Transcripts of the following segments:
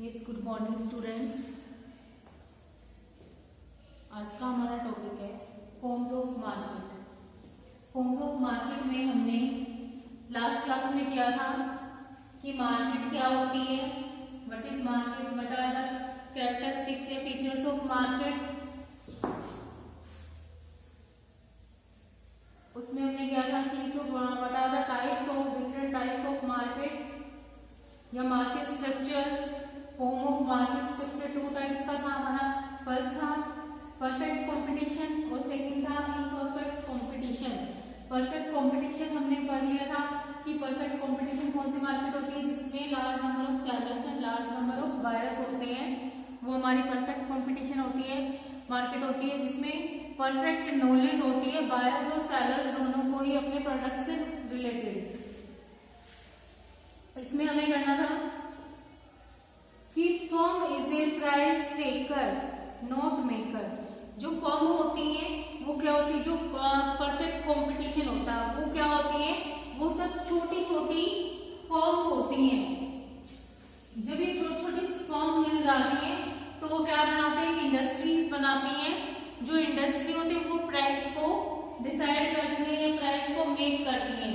Yes, good morning students. आज का हमारा टॉपिक है forms of market. Forms of market में हमने लास्ट क्लास में किया था कि मार्केट क्या होती है, what is market, what are the characteristics या फीचर्स ऑफ मार्केट। उसमें हमने किया था कि जो what are the types of different types of market या market structures. Form of market structure two types का था हमारा। फर्स्ट था परफेक्ट कंपटीशन और सेकंड था इम्परफेक्ट कंपटीशन। परफेक्ट कंपटीशन हमने पढ़ लिया था कि परफेक्ट कंपटीशन कौन सी मार्केट होती है जिसमें large number of sellers and large number of buyers होते हैं, वो हमारी परफेक्ट कंपटीशन होती है। मार्केट होती है जिसमें परफेक्ट नॉलेज होती है बायर्स और सेलर्स दोनों को ही अपने प्रोडक्ट से रिलेटेड। इसमें हमें करना था कि firm is a price taker not maker. जो फर्म होती है वो क्या होती है, जो परफेक्ट कंपटीशन होता है वो क्या होती है, वो सब छोटी छोटी फर्म्स होती हैं। जब ये छोटी छोटी फर्म मिल जाती है तो वो क्या बनाते हैं, इंडस्ट्रीज बनाती हैं। जो इंडस्ट्री होती है वो प्राइस को डिसाइड करती है या प्राइस को मेक करती है।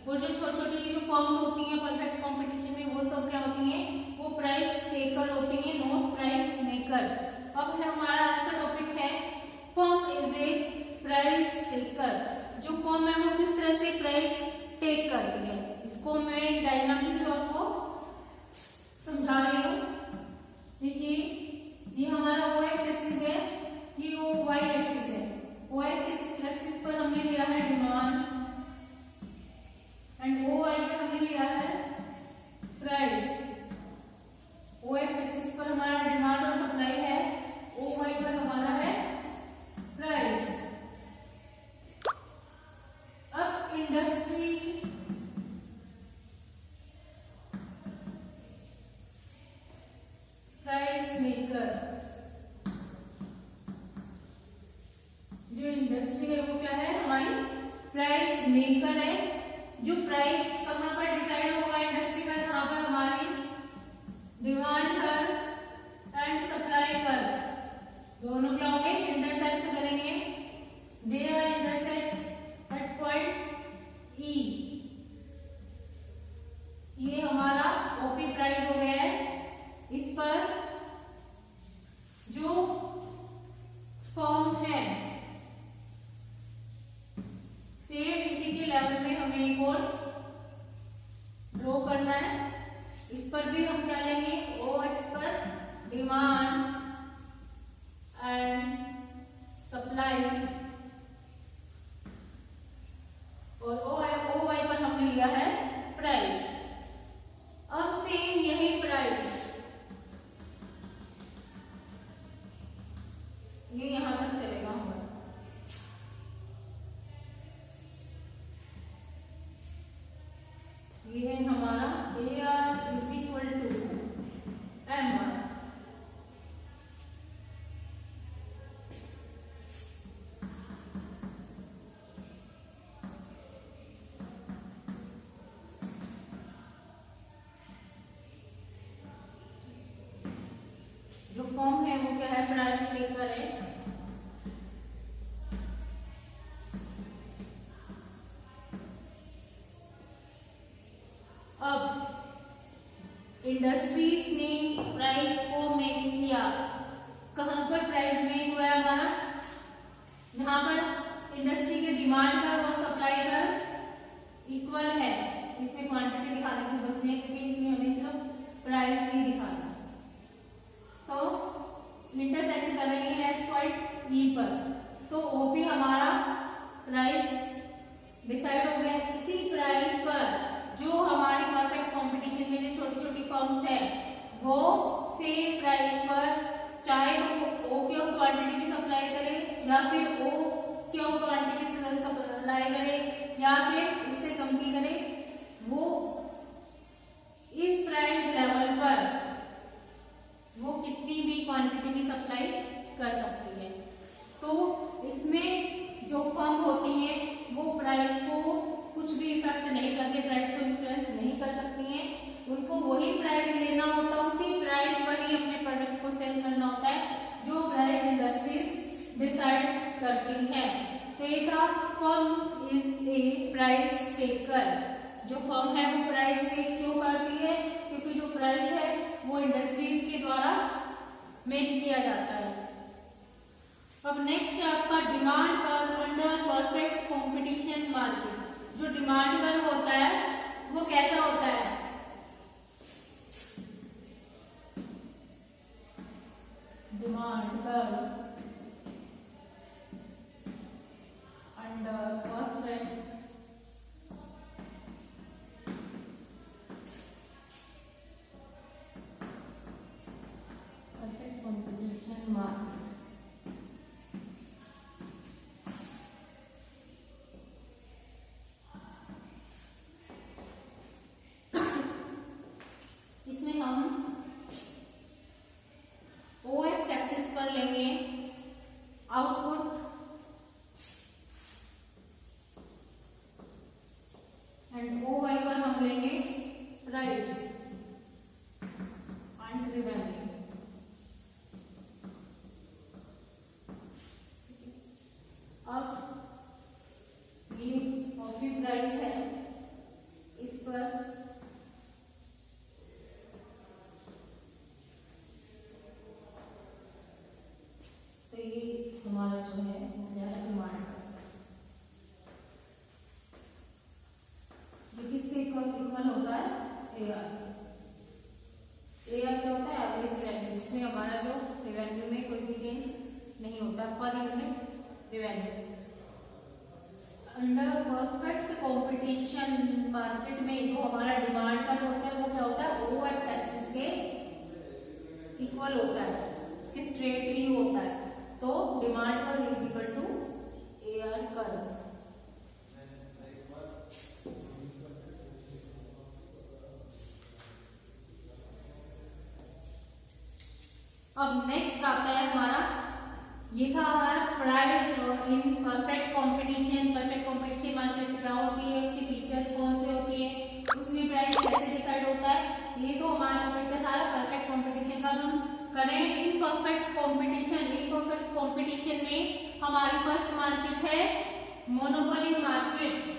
वो जो छोटी छोटी जो फर्म्स होती हैं परफेक्ट कंपटीशन में वो सब क्या होती हैं, वो प्राइस टेकर होती हैं, नॉट प्राइस मेकर। अब है हमारा आज का टॉपिक है firm is a price taker. जो फर्म है वो किस तरह से प्राइस टेक करती है, इसको मैं डायग्राम के थ्रू आपको समझा रही हूँ। देखिए ये हमारा ओ एक्स एक्सिस है, ये ओ वाई एक्सिस है। ओ एक्सिस पर हमने लिया है डिमांड एंड ओ वाई पर हमने लिया है प्राइस। ओ एक्स एक्सिस पर हमारा डिमांड और सप्लाई है, ओ वाई पर हमारा है प्राइस। अब इंडस्ट्री प्राइस मेकर, जो इंडस्ट्री है वो क्या है, हमारी प्राइस मेकर है। जो प्राइस कहाँ पर डिसाइड होगा इंडस्ट्री का, जहां पर हमारी डिमांड कर एंड सप्लाई कर दोनों क्या होंगे, इंटरसेक्ट करेंगे। They are intersect at point E. ये हमारा ओपी प्राइस हो गया है। इस पर जो फर्म है सेम इसी के लेवल में हमें एक और ड्रॉ करना है। इस पर भी हम क्या लेंगे, ओ एक्स पर डिमांड एंड सप्लाई और ओ वाई पर हमने लिया है प्राइस। अब सेम यही प्राइस ये यहां तक चलेगा हमारा। ये है हमारा A R is equal to M R. जो फॉर्म है वो क्या है, प्राइस मेकर है। अब इंडस्ट्रीज ने प्राइस को मेक किया। कहां पर प्राइस मेक हुआ हमारा, जहां पर इंडस्ट्री के डिमांड कर और सप्लाई कर इक्वल है। इसमें क्वांटिटी दिखाने की जरूरत नहीं है क्योंकि इसमें हमें सिर्फ प्राइस ही दिखाना। तो इंटरसेक्ट करेंगे एट पॉइंट ई पर, तो ओपी हमारा प्राइस डिसाइड हो गया। इसी प्राइस पर जो हमारी परफेक्ट कंपटीशन में जो छोटी छोटी फर्म्स है वो सेम प्राइस पर, चाहे वो ओ क्यों क्वांटिटी की सप्लाई करे या फिर ओ क्यों क्वांटिटी से सप्लाई करे या फिर इससे कम की करे, वो इस प्राइस लेवल पर वो कितनी भी क्वांटिटी की सप्लाई कर सकती है। तो इसमें जो फर्म होती है वो प्राइस को कुछ भी इफेक्ट नहीं करती, प्राइस को इन्फ्लुएंस नहीं कर सकती हैं। उनको वही प्राइस लेना होता है, उसी प्राइस पर डिसाइड करती है। तो ये था firm is a price taker. जो फर्म है वो प्राइस टेक क्यों करती है? क्योंकि जो प्राइस है वो इंडस्ट्रीज के द्वारा मेक किया जाता है। अब नेक्स्ट है आपका demand curve under perfect competition market. जो डिमांड कर्व होता है वो कैसा होता है? Demand curve under perfect competition market. इसमें हम OX एक्सिस पर लेंगे आउटपुट एंड OY पर हम लेंगे प्राइस एंड रेवेन्यू। अब ये कॉफी प्राइस है, इस पर तो ये हमारा जो है डिमांड ये किसके इक्वल होता है? AR। AR क्या होता है? Average revenue. इसमें हमारा जो रेवेन्यू में कोई भी चेंज नहीं होता, per unit revenue. Under perfect competition market में जो हमारा डिमांड का होता है वो क्या होता है? OX एक्सिस के इक्वल होता है, इसके स्ट्रेट ही होता है। तो demand curve is equal to AR curve. अब नेक्स्ट आता है हमारा, ये था हमारा price in perfect competition. Perfect competition market क्या होती है, उसकी फीचर्स कौन से होती है, उसमें प्राइस कैसे डिसाइड होता है। ये तो हमारा टॉपिक का सारा परफेक्ट कंपटीशन का हम करें। इन परफेक्ट कंपटीशन, इन परफेक्ट कंपटीशन में हमारी फर्स्ट मार्केट है monopoly market.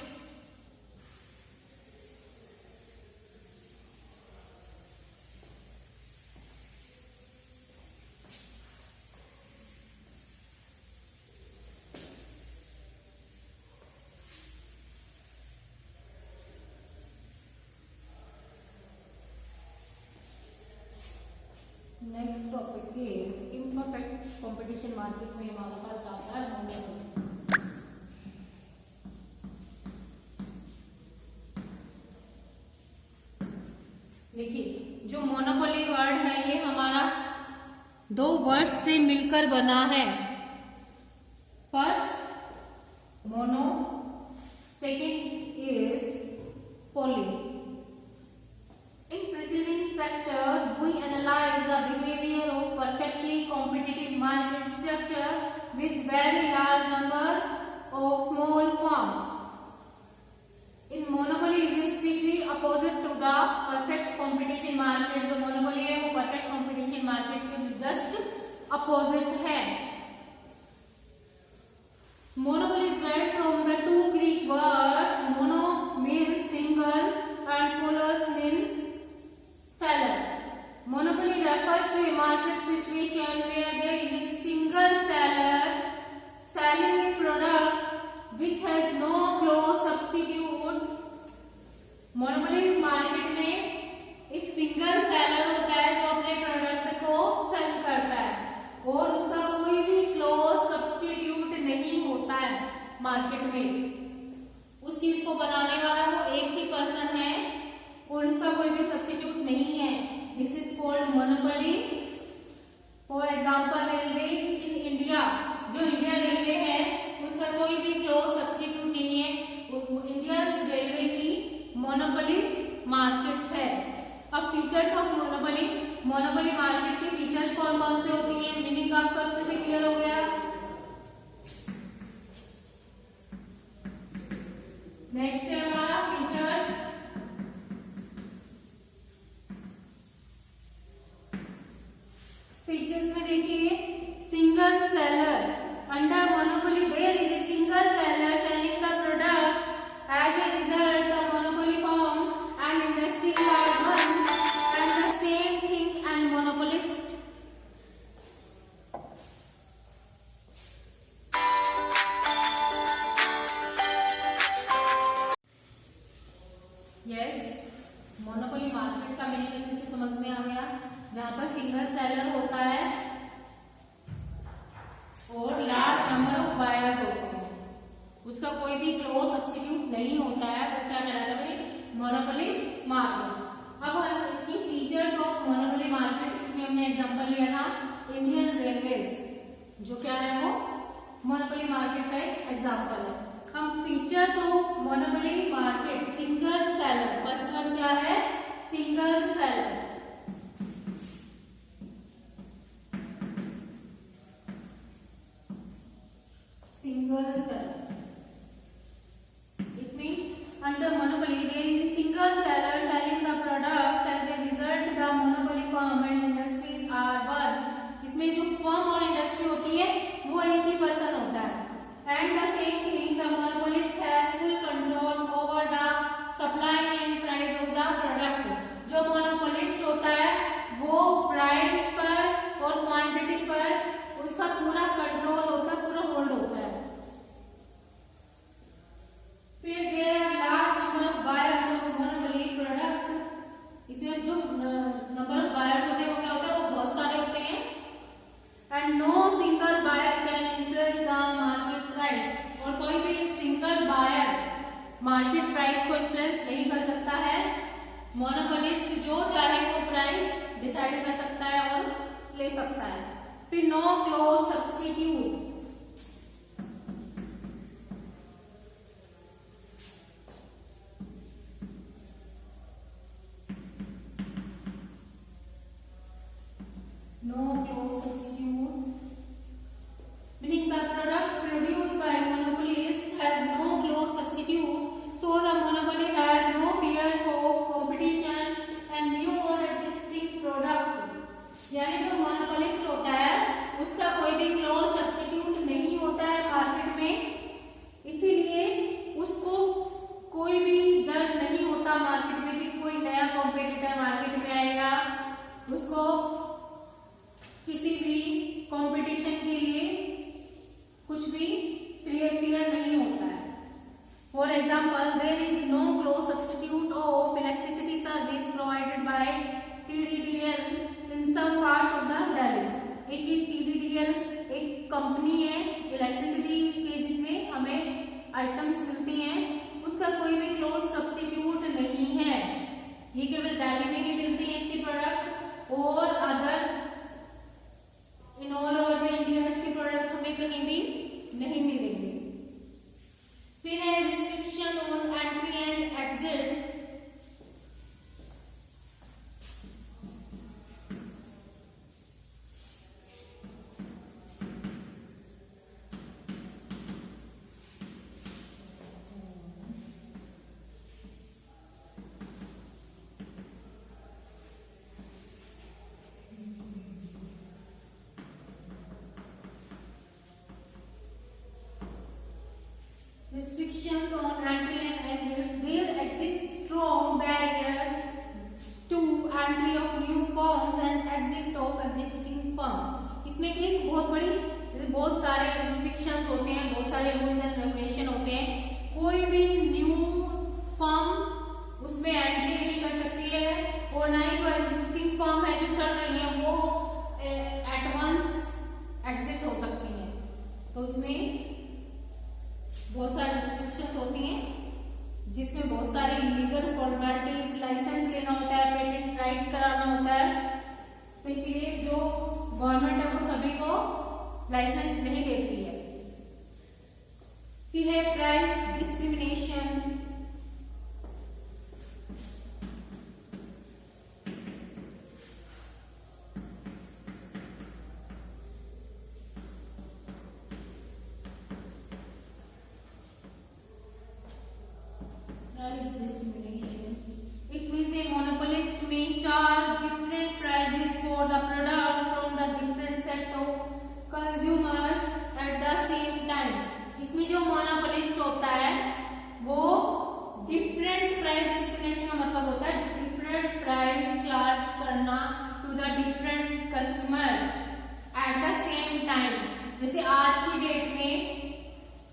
Next topic is imperfect competition market में हमारे पास आता है मोनोपोली। देखिए जो मोनोपोली वर्ड है ये हमारा दो वर्ड से मिलकर बना है। First mono, second is poly. In preceding sector, we analyze the behavior of perfectly competitive market structure with very large number of small firms. In monopoly is strictly opposite to the perfect competition market. जो monopoly है वो perfect competition market के just opposite है। Monopoly is derived from the two Greek words mono means single and polos means seller. Monopoly refers to a market situation where there is a single seller selling a product which has no close substitute. Monopoly market में एक single seller होता है जो अपने product को cell करता है और उसका कोई भी क्लोज सब्स्टिट्यूट नहीं होता है मार्केट में। उस चीज को बनाने वाला वो एक ही पर्सन है और उसका कोई भी सब्स्टिट्यूट नहीं है। This is called monopoly. For example railways in India, जो इंडिया रेलवे है उसका कोई भी क्लोज सब्स्टिट्यूट नहीं है। इंडिया रेलवे की मोनोपोली मार्केट है। अब features of monopoly, monopoly market के फीचर्स कौन कौन से होती है, मीनिंग आपको अच्छे से क्लियर हो गया। नेक्स्ट है हमारा फीचर्स। फीचर्स में देखिए single seller yes, monopoly market का मीनिंग अच्छे से समझ में आ गया, जहाँ पर सिंगल सेलर होता है और लार्ज नंबर ऑफ बायर्स होते हैं, उसका कोई भी क्लोज सब्स्टिट्यूट नहीं होता है, वो क्या कहलाता है? Monopoly market. अब हम इसकी फीचर्स ऑफ मोनोपोली मार्केट, इसमें हमने एग्जांपल लिया था इंडियन रेलवेज, जो क्या है वो मोनोपोली मार्केट का एक एग्जांपल है। हम features of monopoly market, single seller, first one क्या है? Single seller. Single seller. It means under monopoly there is a single seller selling the product. As a result, the monopoly firm and industries are one. इसमें जो firm और industry होती है वो एक ही person होता है. And the same thing, the monopolist has full control over the supply and price of the product. जो monopolist होता है वो price पर और quantity पर उसका पूरा कंट्रोल होता है, पूरा होल्ड होता है। फिर there are large number of buyers of monopoly product, इसमें जो नंबर ऑफ बायर्स होते हैं वो क्या होता है? वो बहुत सारे होते हैं। And no single buyer can influence the market price, और कोई भी सिंगल बायर मार्केट प्राइस को इन्फ्लुएंस नहीं कर सकता है। मोनोपोलिस्ट जो चाहे वो प्राइस डिसाइड कर सकता है और ले सकता है। फिर no close substitute, no close substitutes, meaning the product produced by monopolist has no close substitutes, so the monopoly has no fear of competition and new or existing product. यानी जो मोनोपोलिस्ट होता है उसका कोई भी क्लोज सब्स्टिट्यूट नहीं होता है मार्केट में, इसीलिए उसको कोई भी डर नहीं होता मार्केट में कि कोई नया कॉम्पिटिटर मार्केट में आएगा, उसको किसी भी कंपटीशन के लिए कुछ भी क्लियर नहीं होता है। For example, there is no close substitute of electricity service provided by TDDL in some parts of the Delhi. एक TDDL एक कंपनी है इलेक्ट्रिसिटी के जिसमें हमें आइटम्स मिलती हैं, उसका कोई भी क्लोज सब्स्टिट्यूट नहीं है, ये केवल दिल्ली में ही मिलती है इसकी प्रोडक्ट्स, और other in all over the India इसके प्रोडक्ट हमें कहीं भी नहीं मिलेंगे। फिर है restriction on entry and exit, restrictions on entry and exit. There exist strong barriers to entry of new firms and exit of existing firm. इसमें एक बहुत सारे restrictions होते हैं, बहुत सारे रूल्स एंड रेगुलेशन होते हैं। कोई भी न्यू फर्म उसमें एंट्री नहीं कर सकती है, और ना ही जो एग्जिस्टिंग फर्म है जो चल रही है वो एट वंस एग्जिट हो सकती है। तो उसमें बहुत सारी रिस्ट्रिक्शंस होती हैं, जिसमें बहुत सारी लीगल फॉर्मेलिटीज, लाइसेंस लेना होता है, पेटेंट राइट कराना होता है, तो इसलिए जो गवर्नमेंट है वो सभी को लाइसेंस नहीं देती है। फिर है price discrimination, It means a monopolist may charge different prices for the product from the different set of consumers at the same time. इसमें जो मोनोपोलिस्ट होता है वो डिफरेंट प्राइस डिस्क्रिमिनेशन का मतलब होता है डिफरेंट प्राइस चार्ज करना to the different customers at the same time. जैसे आज की डेट में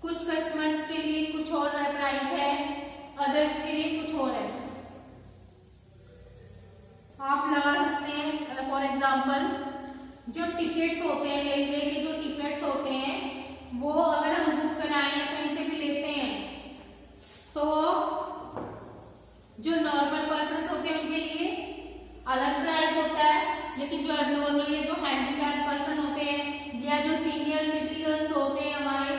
कुछ कस्टमर्स के लिए कुछ और प्राइस है, अदर्स के लिए कुछ और है, नॉर्मल पर्सन होते हैं उनके लिए अलग प्राइस होता है, लेकिन जो एबनॉर्मली जो हैंडीकैप पर्सन होते हैं या जो सीनियर सिटीजन होते हैं हमारे,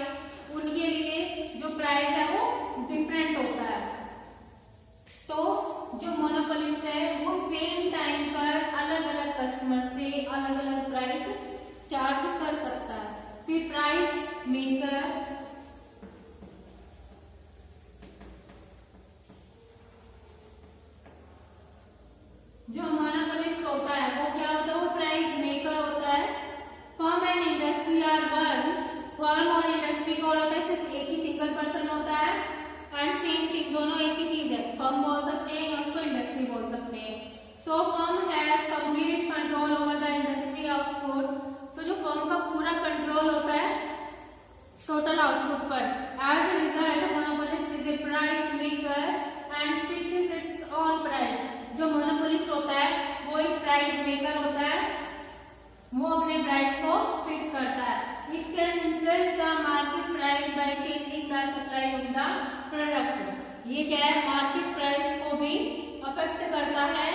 उनके लिए जो प्राइस है वो डिफरेंट होता है। तो जो मोनोपोलिस्ट है वो सेम टाइम पर अलग अलग कस्टमर से अलग अलग प्राइस चार्ज कर सकता है। फिर प्राइस मेकर जो मोनोपोलिस्ट होता है वो क्या होता है, वो प्राइस मेकर होता है। Firm and industry are one, firm और इंडस्ट्री को होता है सिर्फ एक ही सिंगल पर्सन होता है, एंड सेम थिंग दोनों एक ही चीज है, फर्म बोल सकते हैं या उसको इंडस्ट्री बोल सकते हैं। So firm has complete control over the industry output, तो जो फर्म का पूरा कंट्रोल होता है टोटल आउटपुट पर। As a result monopolist is a price maker and fixes its own price. जो मोनोपोलिस्ट होता है वो एक प्राइस मेकर होता है, वो अपने प्राइस को फिक्स करता है। It can influence the market price by changing the supply of the product. ये क्या है, मार्केट प्राइस को भी अफेक्ट करता है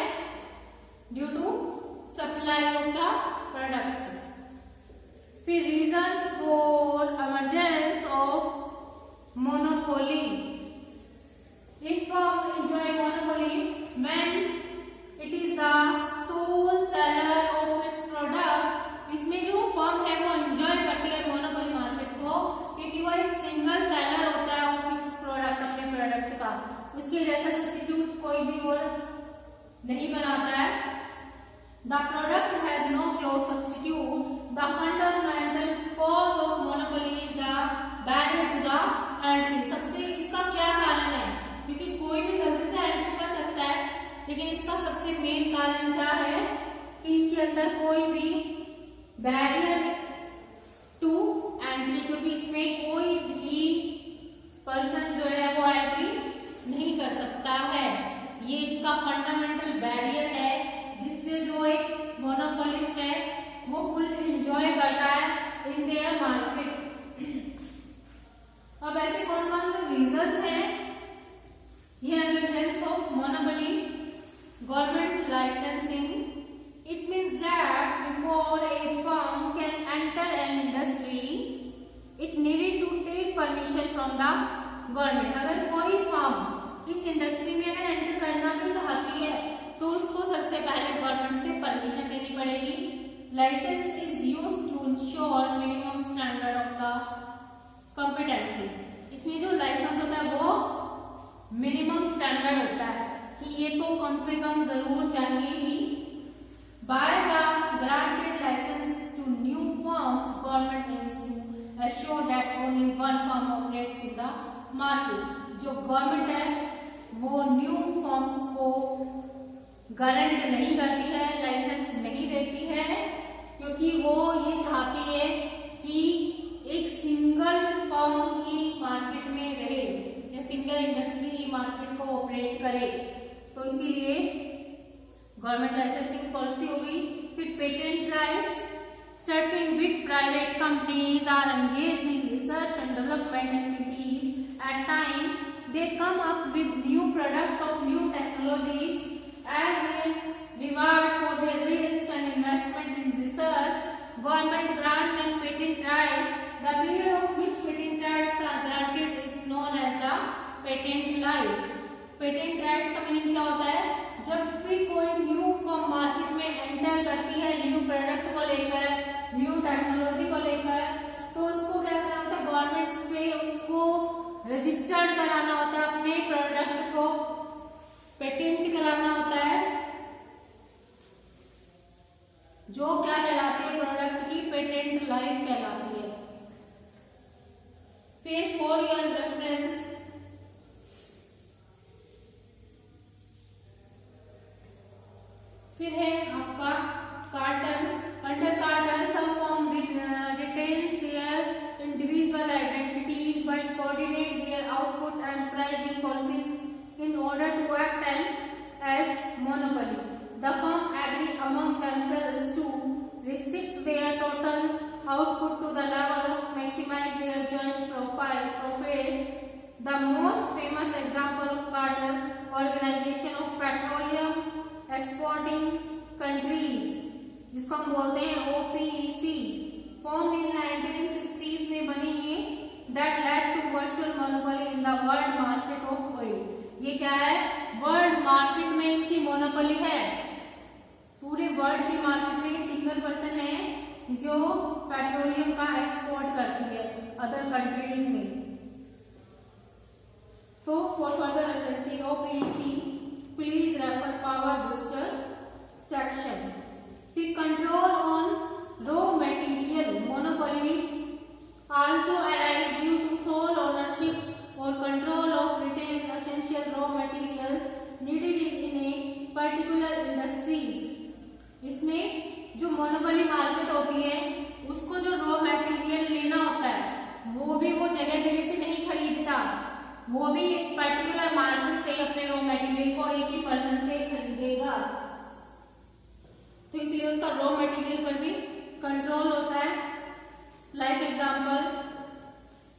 due to supply of the product. फिर reasons for emergence of monopoly. If firm enjoy monopoly when it is the sole seller of its product, इसमें जो फर्म है वो एंजॉय करती है मोनोपोली मार्केट को, क्योंकि वो एक सिंगल सेलर होता है ऑफ इट्स प्रोडक्ट, अपने प्रोडक्ट का, उसके जैसा सब्स्टिट्यूट कोई भी और नहीं बनाता है। The product has no close substitute. The fundamental cause of monopoly is the barrier to the entry. सबसे इसका क्या कारण है, क्योंकि कोई भी जल्दी से एंट्री कर सकता है, लेकिन इसका सबसे मेन कारण क्या है कि इसके अंदर कोई भी बैरियर टू एंट्री, क्योंकि इसमें कोई भी पर्सन जो है वो एंट्री नहीं कर सकता है। ये इसका फंडामेंटल बैरियर है जिससे जो एक मोनोपोलिस्ट है वो फुल एंजॉय करता है इन देयर मार्केट। अब ऐसे कौन कौन से रीजंस हैं ये emergence of monopoly? Government licensing. It means that before a firm can enter an industry, it needed to take permission from the government. अगर कोई फर्म इस इंडस्ट्री में अगर एंटर करना भी चाहती है तो उसको सबसे पहले गवर्नमेंट से परमिशन लेनी पड़ेगी। Licence is used to ensure minimum standard of the competency. इसमें जो लाइसेंस होता है वो मिनिमम स्टैंडर्ड होता है कि ये तो कम से कम जरूर चाहिए ही। By the granted license to new firms government aims to assure that only one firm operates in the market. जो गवर्नमेंट है वो न्यू फर्म्स को गारंट नहीं करती है, लाइसेंस नहीं देती है, क्योंकि वो ये चाहती है कि एक सिंगल फर्म ही मार्केट में रहे या सिंगल इंडस्ट्री ही मार्केट को ऑपरेट करे, तो इसीलिए गवर्नमेंट लाइसेंसिंग पॉलिसी हो गई। फिर patent rights. Certain big private companies are engaged in research and development activities. At time they come up with new product of new technologies as a reward for their risk and investment in research. Government grant them patent right. The period of which patent rights are granted is known as the patent life. Patent right का meaning क्या होता है, जब भी कोई new firm market में enter करती है न्यू प्रोडक्ट को लेकर, न्यू टेक्नोलॉजी को लेकर, तो उसको क्या करना होता है, गवर्नमेंट से उसको रजिस्टर्ड कराना होता है, अपने प्रोडक्ट को पेटेंट कराना होता है, जो क्या कहलाती है प्रोडक्ट की पेटेंट लाइफ कहलाती है। फिर फॉर योर रेफरेंस फिर है आपका cartel. Under cartel some firm retains their individual identities while coordinate their output and pricing policies in order to act as monopoly. The firm agree among themselves to restrict their total output to the level of maximize their joint profits. The most famous example of cartel organisation of petroleum exporting countries, जिसको हम बोलते हैं OPEC, form in 1960s में बनी ये, that led to virtual monopoly in the world market of oil. ये क्या है, वर्ल्ड मार्केट में इसकी मोनोपोली है, पूरे वर्ल्ड की मार्केट में सिंगल पर्सन है जो पेट्रोलियम का एक्सपोर्ट करती है अदर कंट्रीज में। तो for further reference OPEC please refer power booster section. फिर control on raw material monopolies also arise due to sole ownership और control of retain essential raw materials needed in a particular industries. इसमें जो monopoly market होती है उसको जो raw material लेना होता है वो जगह जगह से नहीं खरीदता, वो भी एक पर्टिकुलर मार्केट से अपने रॉ मटेरियल को एक ही पर्सन से खरीदेगा। तो इसलिए उसका रॉ मटेरियल पर भी कंट्रोल होता है। Like example,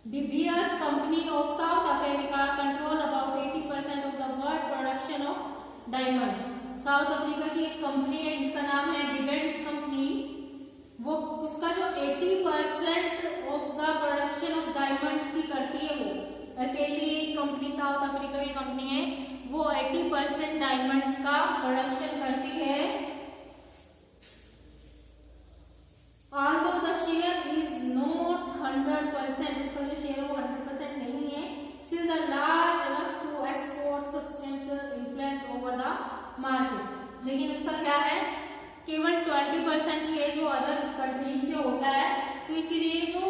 De Beers company of South America control about 80% of the world production of diamonds. South Africa की एक कंपनी है जिसका नाम है डिबेंट्स कंपनी, वो उसका जो 80% of the production of diamonds की करती है, वो अकेली एक कंपनी साउथ अफ्रीका की कंपनी है, वो 80% डायमंड्स का प्रोडक्शन करती है। Although the share is not 100%, उसका जो शेयर वो 100% नहीं है, still the large enough to export substantial influence over the market. लेकिन उसका क्या है, केवल 20% ही है जो अदर कंट्रीज से होता है। तो इसीलिए जो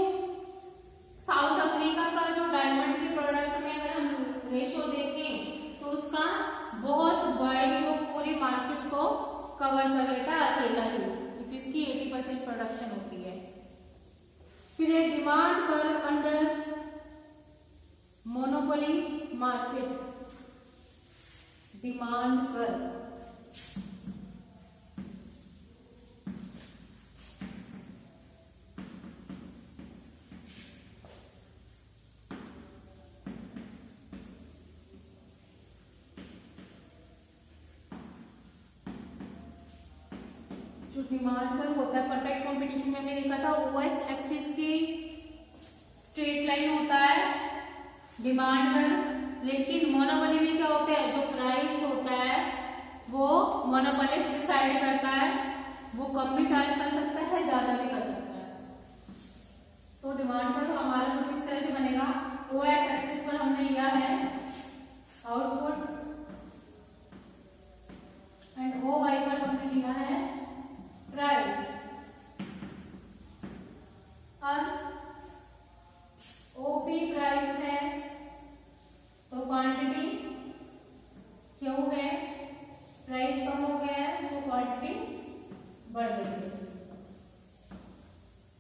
साउथ अफ्रीका का जो डायमंड के प्रोडक्ट में अगर हम रेशो देखें तो उसका बहुत बड़ी वो पूरी मार्केट को कवर कर लेता है अकेला ही, क्योंकि इसकी 80% प्रोडक्शन होती है। फिर एक डिमांड कर अंडर मोनोपोली मार्केट, डिमांड कर जो डिमांड कर होता है, परफेक्ट कंपटीशन में हमने देखा था OX एक्सिस की स्ट्रेट लाइन होता है डिमांड कर, लेकिन मोनोपोली में क्या होता है, जो प्राइस होता है वो मोनोपोलिस्ट डिसाइड करता है, वो कम भी चार्ज कर सकता है, ज्यादा भी कर सकता है। तो डिमांड कर हमारा कुछ इस तरह से बनेगा, OX एक्सिस पर हमने लिया है आउटपुट एंड OY पर हमने लिया है प्राइस। अब OP प्राइस है तो क्वांटिटी क्यों है, प्राइस कम हो गया है तो क्वांटिटी बढ़ गई है।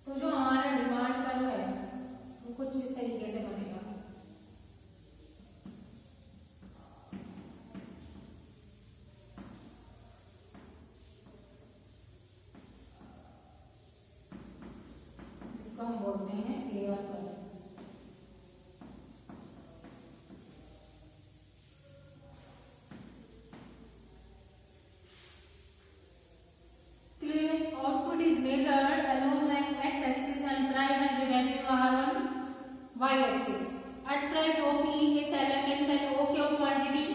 तो जो हमारा डिमांड कर्व है वो कुछ इस तरीके से बनेगा। हम बोलते हैं clear curve. Clear output is measured along the x axis and price and revenue are on y axis. At price OP is seller can sell OK of quantity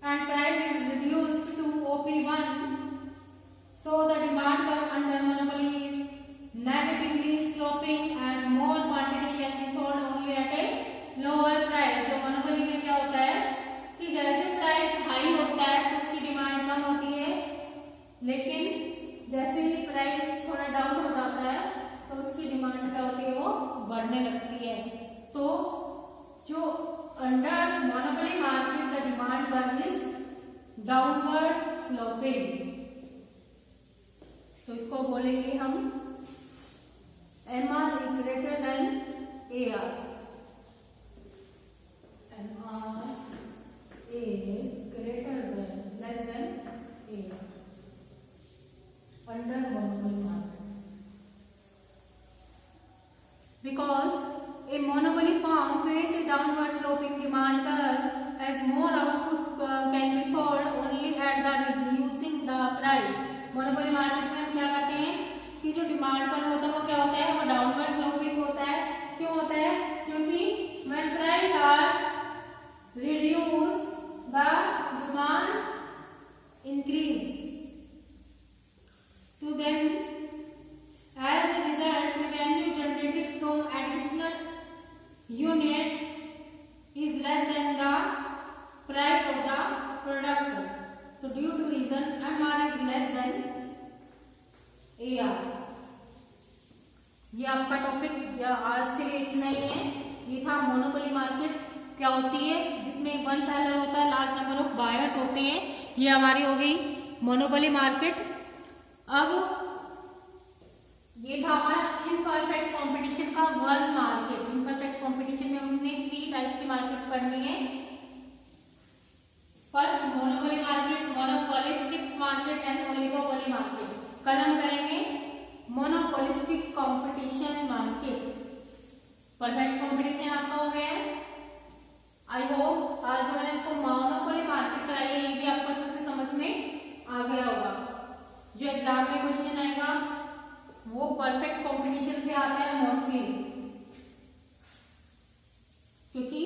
and price is reduced to OP1, so the demand curve under monopoly is negatively sloping as more quantity can be sold only at a lower price। जो monopoly में क्या होता है कि जैसे price high होता है तो उसकी डिमांड कम होती है, लेकिन जैसे ही प्राइस थोड़ा डाउन हो जाता है तो उसकी डिमांड क्या होती है, वो बढ़ने लगती है। तो जो under monopoly market the demand curve is downward sloping, तो इसको बोलेंगे हम MR is greater than AR. MR is greater than less than AR under monopoly market, because a monopoly firm faces a downward sloping demand curve as more monopoly market में हम क्या करते हैं कि जो डिमांड कर्व होता है वो क्या होता है, वो डाउनवर्ड स्लोपिंग होता है। क्यों होता है, क्योंकि when price are reduce the demand increase, तो then as a result revenue generated from additional unit is less than the price of the product. So due to reason MR is less than AR. ये आपका topic या आज के लिए इतना ही है। ये था मोनोपोली मार्केट क्या होती है, जिसमें वन सेलर होता है, लार्ज नंबर ऑफ बायर्स होते हैं। ये हमारी हो गई मोनोपोली मार्केट। अब ये था हमारा इनपरफेक्ट कंपटीशन का वन मार्केट। इनपरफेक्ट कंपटीशन में हमने 3 टाइप्स की मार्केट पढ़नी है। First monopoly market, monopolistic market and oligopoly market. कल हम करेंगे monopolistic competition market. Perfect competition आपका हो गया है। आई होप आज जो मैंने आपको मोनोपोली मार्केट कराई है ये भी आपको अच्छे से समझ में आ गया होगा। जो एग्जाम में क्वेश्चन आएगा वो परफेक्ट कंपटीशन से आता है मोस्टली, क्योंकि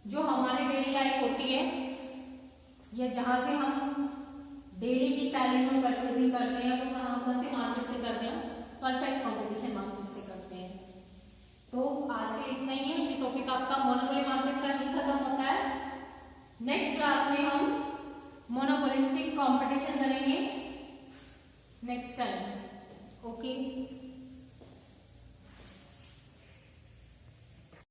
जो हमारी डेली लाइफ होती है या जहां से हम डेली की सैलरी में परचेजिंग करते हैं तो हम कौन से मार्केट से करते हैं, परफेक्ट कंपटीशन मार्केट से करते हैं। तो आज के इतना ही है। ये टॉपिक आपका मोनोपोली मार्केट का ही खत्म होता है। नेक्स्ट क्लास में हम मोनोपोलिस्टिक कंपटीशन करेंगे नेक्स्ट टाइम। ओके।